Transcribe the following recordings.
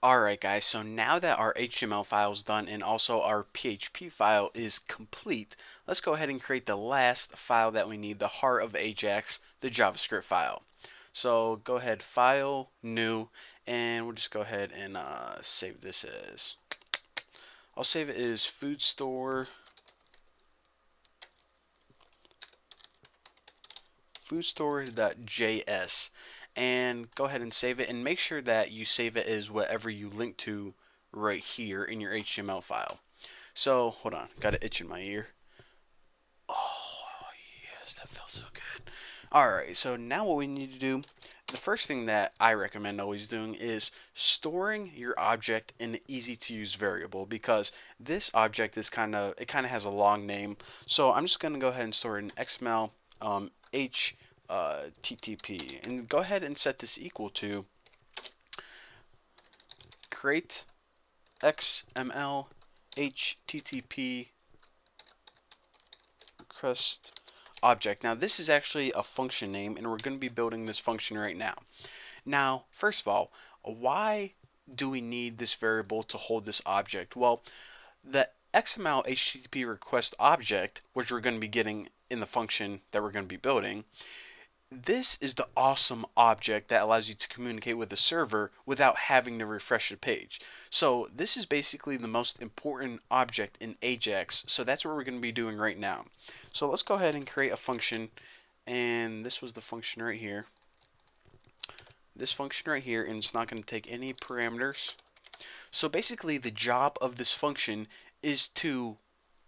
Alright guys, so now that our HTML file is done and also our PHP file is complete, let's go ahead and create the last file that we need, the heart of AJAX, the JavaScript file. So go ahead, File, New, and we'll just go ahead and save this as, I'll save it as foodstore.js, and go ahead and save it, and make sure that you save it as whatever you link to right here in your HTML file. So hold on, got an itch in my ear. Oh yes, that felt so good. Alright, so now what we need to do, the first thing that I recommend always doing is storing your object in an easy to use variable, because this object is kind of has a long name. So I'm just going to go ahead and store it in XML HTTP, and go ahead and set this equal to create XML HTTP request object. Now this is actually a function name, and we're going to be building this function right now. Now, first of all, why do we need this variable to hold this object? Well, the XML HTTP request object, which we're going to be getting in the function that we're going to be building, this is the awesome object that allows you to communicate with the server without having to refresh the page. So this is basically the most important object in AJAX, so that's what we're going to be doing right now. So let's go ahead and create a function, and this was the function right here. This function right here, and it's not going to take any parameters. So basically the job of this function is to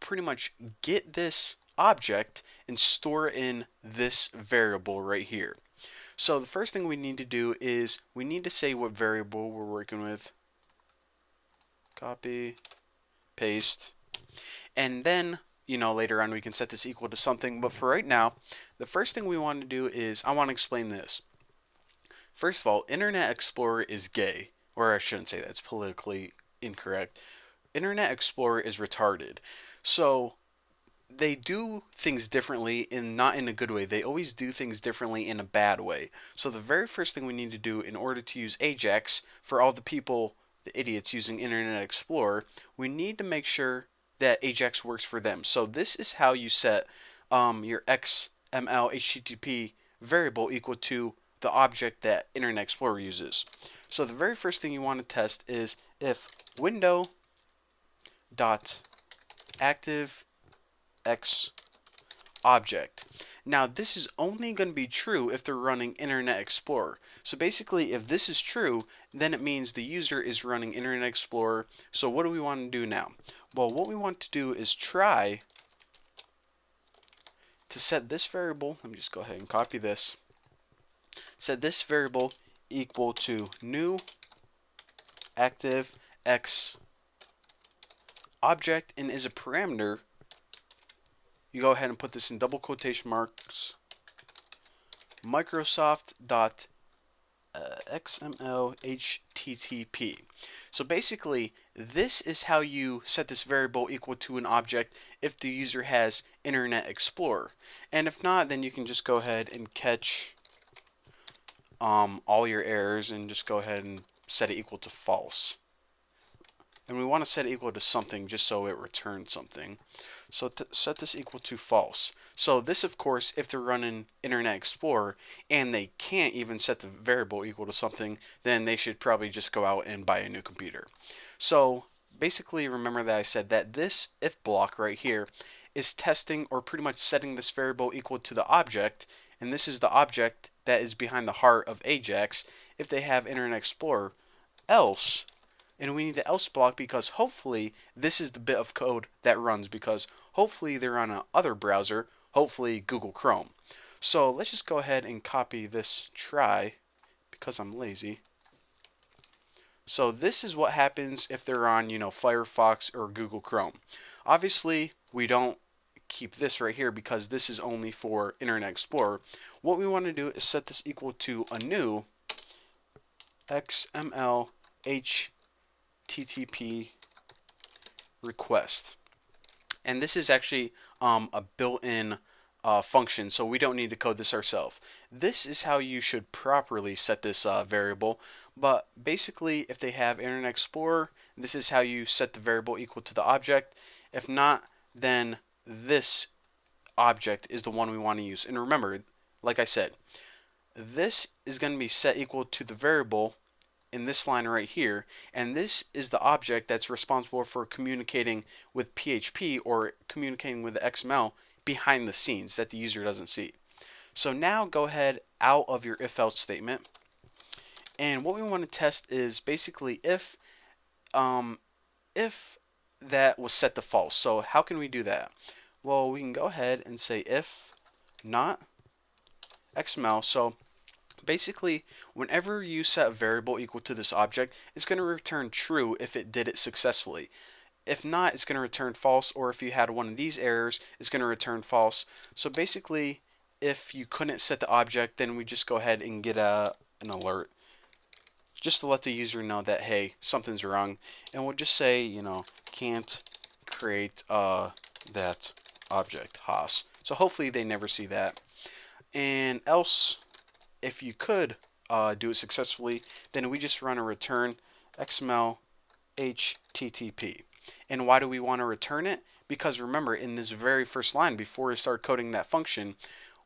pretty much get this object and store it in this variable right here. So the first thing we need to do is we need to say what variable we're working with. Copy, paste, and then later on we can set this equal to something, but for right now the first thing we want to do is I want to explain this. First of all, Internet Explorer is gay, or I shouldn't say that, it's politically incorrect. Internet Explorer is retarded. So they do things differently, and not in a good way. They always do things differently in a bad way. So the very first thing we need to do in order to use AJAX, for all the people, the idiots using Internet Explorer, we need to make sure that AJAX works for them. So this is how you set your XML HTTP variable equal to the object that Internet Explorer uses. So the very first thing you want to test is if window dot active X object. Now this is only going to be true if they're running Internet Explorer. So basically if this is true, then it means the user is running Internet Explorer. So what do we want to do now? Well, what we want to do is try to set this variable, let me just go ahead and copy this, set this variable equal to new active X object, and as a parameter you go ahead and put this in double quotation marks, Microsoft.xmlHttp. So basically this is how you set this variable equal to an object if the user has Internet Explorer, and if not, then you can just go ahead and catch all your errors and just go ahead and set it equal to false. And we want to set it equal to something just so it returns something. So set this equal to false. So this, of course, if they're running Internet Explorer and they can't even set the variable equal to something, then they should probably just go out and buy a new computer. So basically remember that I said that this if block right here is testing, or pretty much setting this variable equal to the object, and this is the object that is behind the heart of AJAX if they have Internet Explorer. Else, and we need the else block because hopefully this is the bit of code that runs, because hopefully they're on another browser, hopefully Google Chrome. So let's just go ahead and copy this try because I'm lazy. So this is what happens if they're on Firefox or Google Chrome. Obviously we don't keep this right here because this is only for Internet Explorer. What we want to do is set this equal to a new XML HTTP request, and this is actually a built-in function, so we don't need to code this ourselves. this is how you should properly set this variable. But basically, if they have Internet Explorer, this is how you set the variable equal to the object. If not, then this object is the one we want to use. And remember, like I said, this is going to be set equal to the variable in this line right here, and this is the object that's responsible for communicating with PHP or communicating with the XML behind the scenes that the user doesn't see. So now go ahead out of your if-else statement, and what we want to test is basically if that was set to false. So how can we do that? Well, we can go ahead and say if not XML. So basically, whenever you set a variable equal to this object, it's going to return true if it did it successfully. If not, it's going to return false, or if you had one of these errors, it's going to return false. So basically, if you couldn't set the object, then we just go ahead and get an alert just to let the user know that, hey, something's wrong. And we'll just say, can't create that object, Haas. So hopefully they never see that. And else, if you could do it successfully, then we just run a return XMLHttp. And why do we want to return it? Because remember, in this very first line, before we start coding that function,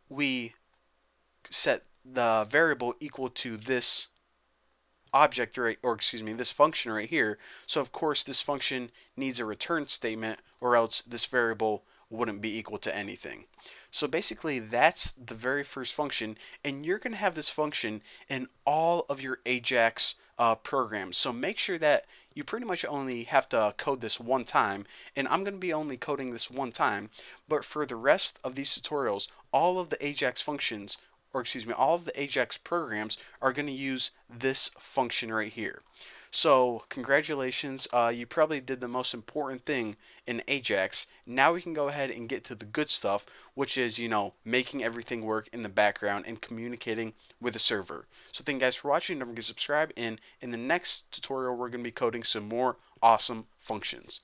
we set the variable equal to this object this function right here. So of course this function needs a return statement, or else this variable wouldn't be equal to anything. So basically that's the very first function, and you're going to have this function in all of your AJAX programs. So make sure that you pretty much only have to code this one time, and I'm going to be only coding this one time, but for the rest of these tutorials, all of the AJAX functions, all of the AJAX programs are going to use this function right here. So congratulations, you probably did the most important thing in AJAX. Now we can go ahead and get to the good stuff, which is, making everything work in the background and communicating with the server. So thank you guys for watching. Don't forget to subscribe, and in the next tutorial we're going to be coding some more awesome functions.